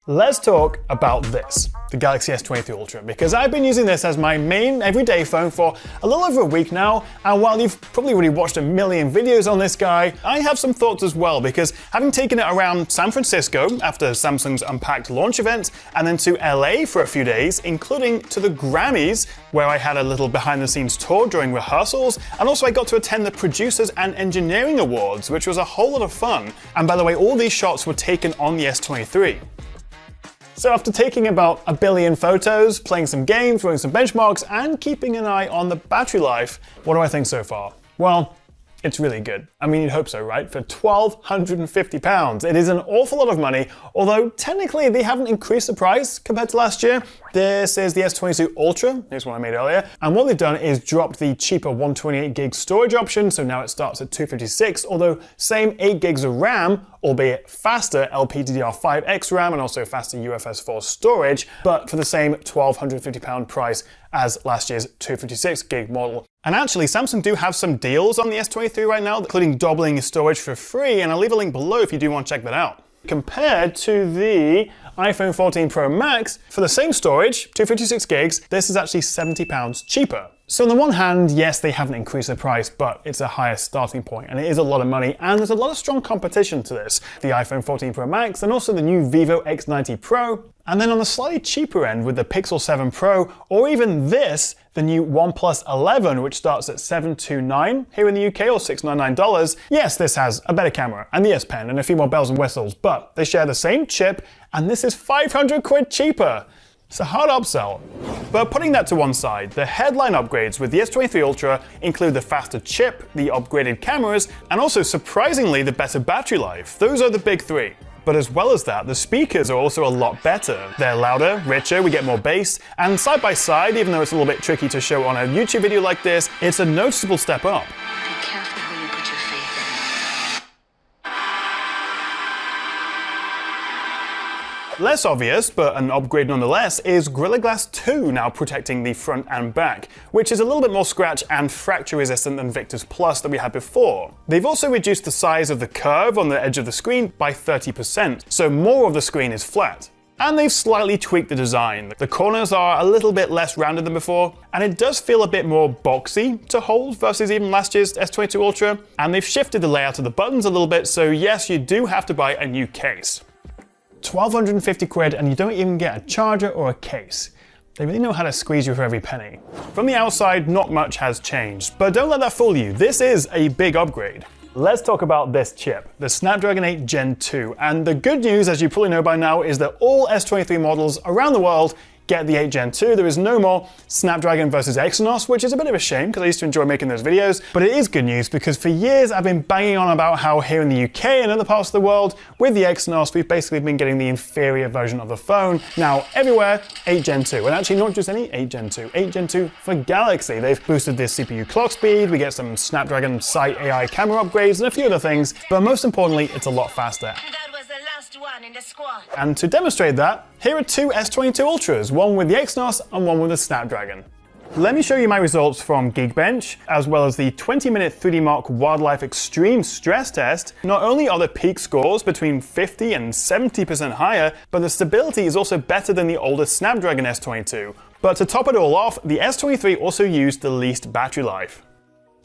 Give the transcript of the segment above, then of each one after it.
Let's talk about this, the Galaxy S23 Ultra, because I've been using this as my main everyday phone for a little over a week now, and while you've probably already watched a million videos on this guy, I have some thoughts as well, because having taken it around San Francisco after Samsung's Unpacked launch event, and then to LA for a few days, including to the Grammys, where I had a little behind-the-scenes tour during rehearsals, and also I got to attend the Producers and Engineering Awards, which was a whole lot of fun. And by the way, all these shots were taken on the S23. So after taking about a billion photos, playing some games, running some benchmarks, and keeping an eye on the battery life, what do I think so far? Well, it's really good. I mean, you'd hope so, right? For £1,250. It is an awful lot of money, although technically they haven't increased the price compared to last year. This is the S22 Ultra, here's one I made earlier, and what they've done is dropped the cheaper 128 gig storage option, so now it starts at 256, although same 8 gigs of RAM, albeit faster LPDDR5X RAM and also faster UFS 4 storage, but for the same £1,250 price as last year's 256 gig model. And actually, Samsung do have some deals on the S23 right now, including doubling your storage for free, and I'll leave a link below if you do want to check that out. Compared to the iPhone 14 Pro Max, for the same storage, 256 gigs, this is actually £70 cheaper. So on the one hand, yes, they haven't increased the price, but it's a higher starting point, and it is a lot of money, and there's a lot of strong competition to this. The iPhone 14 Pro Max, and also the new Vivo X90 Pro, and then on the slightly cheaper end with the Pixel 7 Pro, or even this, the new OnePlus 11, which starts at $729 here in the UK, or $699. Yes, this has a better camera, and the S Pen, and a few more bells and whistles, but they share the same chip, and this is 500 quid cheaper. It's a hard upsell. But putting that to one side, the headline upgrades with the S23 Ultra include the faster chip, the upgraded cameras, and also surprisingly the better battery life. Those are the big three. But as well as that, the speakers are also a lot better. They're louder, richer, we get more bass, and side by side, even though it's a little bit tricky to show on a YouTube video like this, it's a noticeable step up. Be careful who you put your faith Less obvious, but an upgrade nonetheless, is Gorilla Glass 2 now protecting the front and back, which is a little bit more scratch and fracture resistant than Victus Plus that we had before. They've also reduced the size of the curve on the edge of the screen by 30%, so more of the screen is flat. And they've slightly tweaked the design. The corners are a little bit less rounded than before, and it does feel a bit more boxy to hold versus even last year's S22 Ultra, and they've shifted the layout of the buttons a little bit, so yes, you do have to buy a new case. 1,250 quid and you don't even get a charger or a case. They really know how to squeeze you for every penny. From the outside, not much has changed, but don't let that fool you. This is a big upgrade. Let's talk about this chip, the Snapdragon 8 Gen 2. And the good news, as you probably know by now, is that all S23 models around the world get the 8 Gen 2. There is no more Snapdragon versus Exynos, which is a bit of a shame because I used to enjoy making those videos. But it is good news because for years I've been banging on about how here in the UK and other parts of the world, with the Exynos, we've basically been getting the inferior version of the phone. Now everywhere, 8 Gen 2. And actually not just any 8 Gen 2, 8 Gen 2 for Galaxy. They've boosted the CPU clock speed, we get some Snapdragon Sight AI camera upgrades and a few other things. But most importantly, it's a lot faster. one in the squad. And to demonstrate that, here are two S22 Ultras, one with the Exynos and one with the Snapdragon. Let me show you my results from Geekbench, as well as the 20-minute 3D Mark Wildlife Extreme Stress Test. Not only are the peak scores between 50 and 70% higher, but the stability is also better than the older Snapdragon S22. But to top it all off, the S23 also used the least battery life.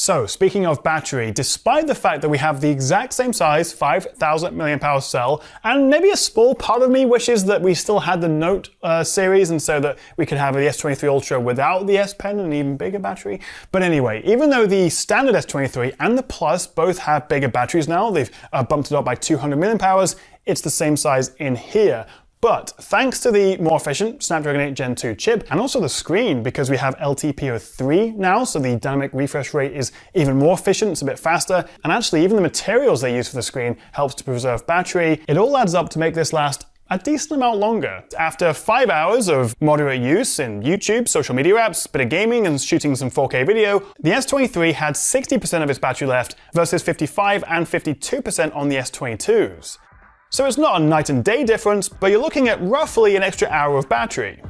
So, speaking of battery, despite the fact that we have the exact same size 5,000 mAh cell, and maybe a small part of me wishes that we still had the Note series and so that we could have the S23 Ultra without the S Pen and an even bigger battery. But anyway, even though the standard S23 and the Plus both have bigger batteries now, they've bumped it up by 200 mAh, it's the same size in here. But thanks to the more efficient Snapdragon 8 Gen 2 chip, and also the screen, because we have LTPO3 now, so the dynamic refresh rate is even more efficient, it's a bit faster, and actually even the materials they use for the screen helps to preserve battery. It all adds up to make this last a decent amount longer. After 5 hours of moderate use in YouTube, social media apps, bit of gaming and shooting some 4K video, the S23 had 60% of its battery left versus 55 and 52% on the S22s. So it's not a night and day difference, but you're looking at roughly an extra hour of battery.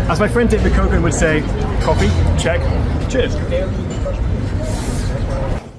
As my friend Dick the Coconut would say, coffee, check, cheers.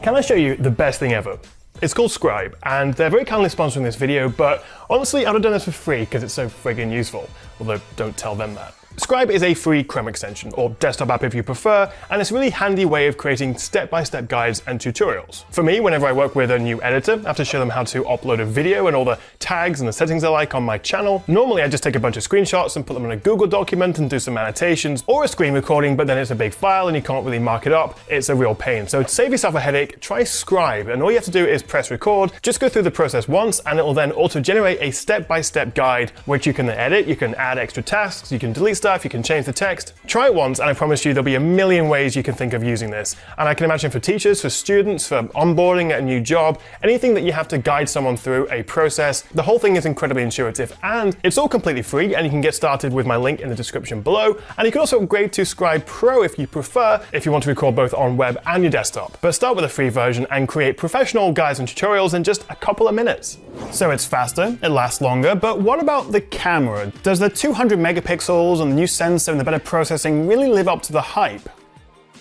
Can I show you the best thing ever? It's called Scribe, and they're very kindly sponsoring this video, but honestly, I'd have done this for free because it's so friggin' useful. Although, don't tell them that. Scribe is a free Chrome extension, or desktop app if you prefer, and it's a really handy way of creating step-by-step guides and tutorials. For me, whenever I work with a new editor, I have to show them how to upload a video and all the tags and the settings I like on my channel. Normally I just take a bunch of screenshots and put them in a Google document and do some annotations, or a screen recording, but then it's a big file and you can't really mark it up. It's a real pain. So to save yourself a headache, try Scribe, and all you have to do is press record, just go through the process once, and it will then auto-generate a step-by-step guide, which you can then edit, you can add extra tasks, you can delete stuff, you can change the text. Try it once and I promise you there'll be a million ways you can think of using this. And I can imagine for teachers, for students, for onboarding at a new job, anything that you have to guide someone through a process, the whole thing is incredibly intuitive, and it's all completely free, and you can get started with my link in the description below. And you can also upgrade to Scribe Pro if you prefer, if you want to record both on web and your desktop. But start with a free version and create professional guides and tutorials in just a couple of minutes. So it's faster, it lasts longer, but what about the camera? Does the 200 megapixels and the new sensor and the better processing really live up to the hype?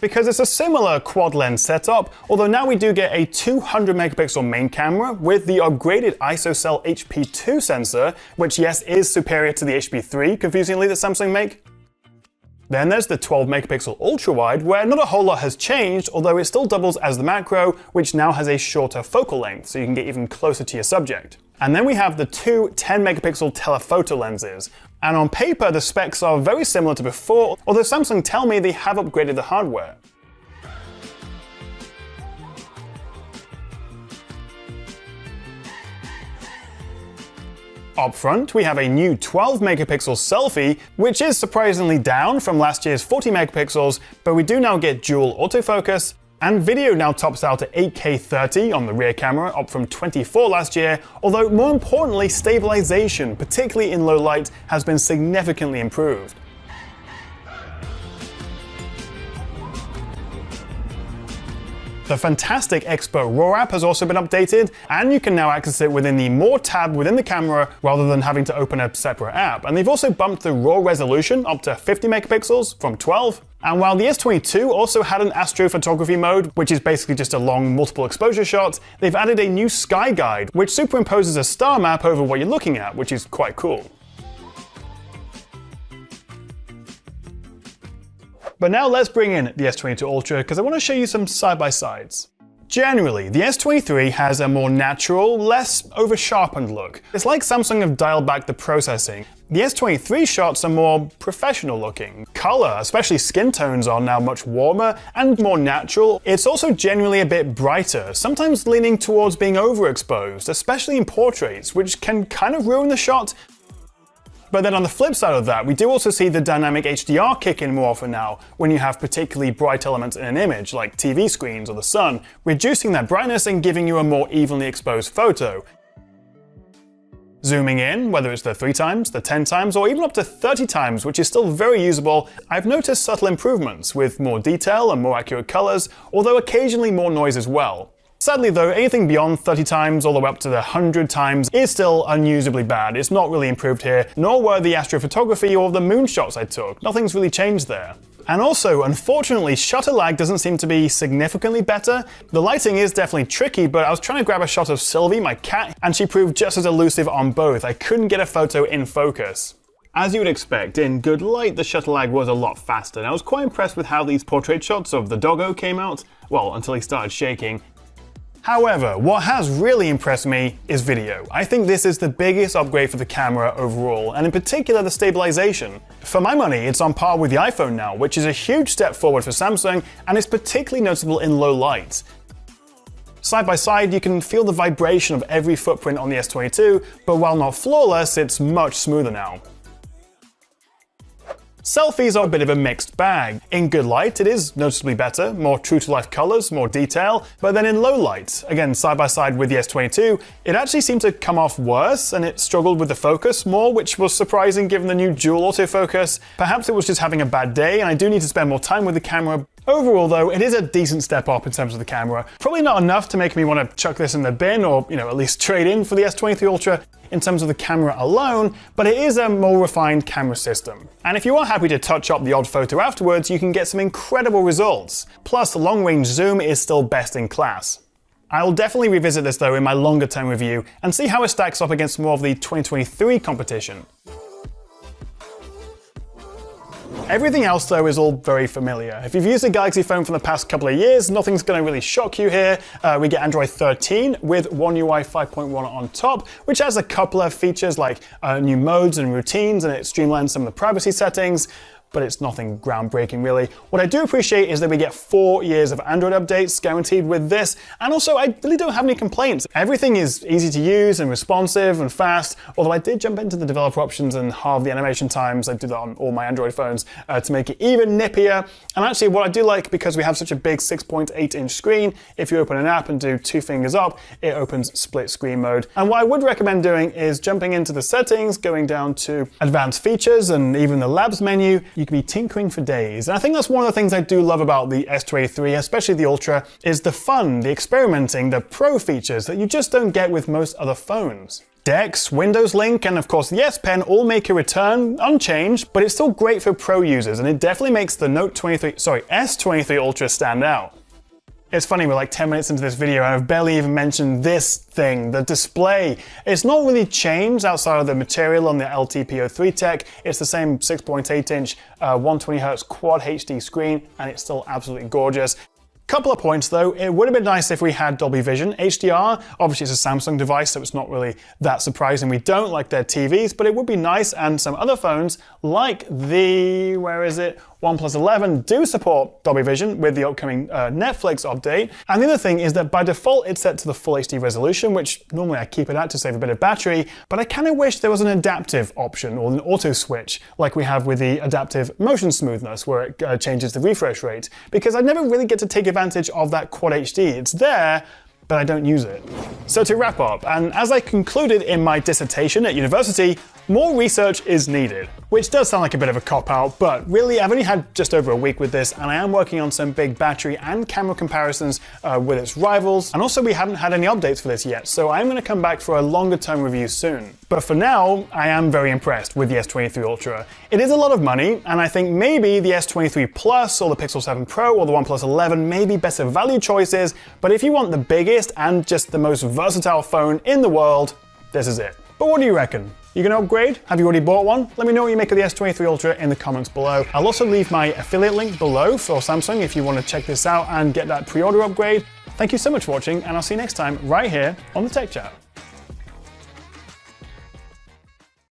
Because it's a similar quad lens setup, although now we do get a 200 megapixel main camera with the upgraded ISOCELL HP2 sensor, which yes is superior to the HP3, confusingly, that Samsung make. Then there's the 12 megapixel ultra wide, where not a whole lot has changed, although it still doubles as the macro, which now has a shorter focal length, so you can get even closer to your subject. And then we have the two 10 megapixel telephoto lenses. And on paper, the specs are very similar to before, although Samsung tell me they have upgraded the hardware. Up front, we have a new 12 megapixel selfie, which is surprisingly down from last year's 40 megapixels, but we do now get dual autofocus, and video now tops out at 8K 30 on the rear camera, up from 24 last year, although more importantly, stabilization, particularly in low light, has been significantly improved. The fantastic Expert RAW app has also been updated, and you can now access it within the More tab within the camera rather than having to open a separate app. And they've also bumped the RAW resolution up to 50 megapixels from 12. And while the S22 also had an astrophotography mode, which is basically just a long multiple exposure shot, they've added a new sky guide, which superimposes a star map over what you're looking at, which is quite cool. But now let's bring in the S22 Ultra, because I want to show you some side-by-sides. Generally, the S23 has a more natural, less over-sharpened look. It's like Samsung have dialed back the processing. The S23 shots are more professional looking. Color, especially skin tones, are now much warmer and more natural. It's also generally a bit brighter, sometimes leaning towards being overexposed, especially in portraits, which can kind of ruin the shot. But then on the flip side of that, we do also see the dynamic HDR kick in more often now when you have particularly bright elements in an image, like TV screens or the sun, reducing that brightness and giving you a more evenly exposed photo. Zooming in, whether it's the 3 times, the 10 times, or even up to 30 times, which is still very usable, I've noticed subtle improvements with more detail and more accurate colors, although occasionally more noise as well. Sadly though, anything beyond 30 times all the way up to the 100 times is still unusably bad. It's not really improved here, nor were the astrophotography or the moonshots I took. Nothing's really changed there. And also, unfortunately, shutter lag doesn't seem to be significantly better. The lighting is definitely tricky, but I was trying to grab a shot of Sylvie, my cat, and she proved just as elusive on both. I couldn't get a photo in focus. As you would expect, in good light, the shutter lag was a lot faster, and I was quite impressed with how these portrait shots of the doggo came out, well, until he started shaking. However, what has really impressed me is video. I think this is the biggest upgrade for the camera overall, and in particular the stabilization. For my money, it's on par with the iPhone now, which is a huge step forward for Samsung, and is particularly noticeable in low light. Side by side, you can feel the vibration of every footprint on the S22, but while not flawless, it's much smoother now. Selfies are a bit of a mixed bag. In good light, it is noticeably better, more true-to-life colors, more detail, but then in low light, again side by side with the S22, it actually seemed to come off worse, and it struggled with the focus more, which was surprising given the new dual autofocus. Perhaps it was just having a bad day, and I do need to spend more time with the camera. Overall though, it is a decent step up in terms of the camera. Probably not enough to make me want to chuck this in the bin or, at least trade in for the S23 Ultra in terms of the camera alone, but it is a more refined camera system. And if you are happy to touch up the odd photo afterwards, you can get some incredible results. Plus, long-range zoom is still best in class. I'll definitely revisit this though in my longer term review and see how it stacks up against more of the 2023 competition. Everything else though is all very familiar. If you've used a Galaxy phone for the past couple of years, nothing's going to really shock you here. We get Android 13 with One UI 5.1 on top, which has a couple of features like new modes and routines, and it streamlines some of the privacy settings. But it's nothing groundbreaking really. What I do appreciate is that we get 4 years of Android updates guaranteed with this, and also I really don't have any complaints. Everything is easy to use and responsive and fast, although I did jump into the developer options and halve the animation times. I do that on all my Android phones to make it even nippier. And actually what I do like, because we have such a big 6.8-inch screen, if you open an app and do 2 fingers up, it opens split screen mode. And what I would recommend doing is jumping into the settings, going down to advanced features and even the labs menu. You can be tinkering for days. And I think that's one of the things I do love about the S23, especially the Ultra, is the fun, the experimenting, the pro features that you just don't get with most other phones. Dex, Windows Link, and of course the S Pen all make a return unchanged, but it's still great for pro users, and it definitely makes the S23 Ultra stand out. It's funny, we're like 10 minutes into this video and I've barely even mentioned this thing, the display. It's not really changed outside of the material on the LTPO3 tech. It's the same 6.8-inch 120Hz Quad HD screen, and it's still absolutely gorgeous. Couple of points though, it would have been nice if we had Dolby Vision HDR. Obviously it's a Samsung device, so it's not really that surprising we don't like their TVs, but it would be nice, and some other phones like the, OnePlus 11 do support Dolby Vision with the upcoming Netflix update. And the other thing is that by default it's set to the full HD resolution, which normally I keep it at to save a bit of battery, but I kind of wish there was an adaptive option or an auto switch like we have with the adaptive motion smoothness, where it changes the refresh rate, because I never really get to take advantage of that Quad HD. It's there, but I don't use it. So to wrap up, and as I concluded in my dissertation at university, more research is needed. Which does sound like a bit of a cop-out, but really I've only had just over a week with this, and I am working on some big battery and camera comparisons with its rivals, and also we haven't had any updates for this yet, so I'm going to come back for a longer term review soon. But for now, I am very impressed with the S23 Ultra. It is a lot of money, and I think maybe the S23 Plus or the Pixel 7 Pro or the OnePlus 11 may be better value choices, but if you want the biggest and just the most versatile phone in the world, this is it. But what do you reckon? You gonna upgrade? Have you already bought one? Let me know what you make of the S23 Ultra in the comments below. I'll also leave my affiliate link below for Samsung if you want to check this out and get that pre-order upgrade. Thank you so much for watching, and I'll see you next time right here on the Tech Chat.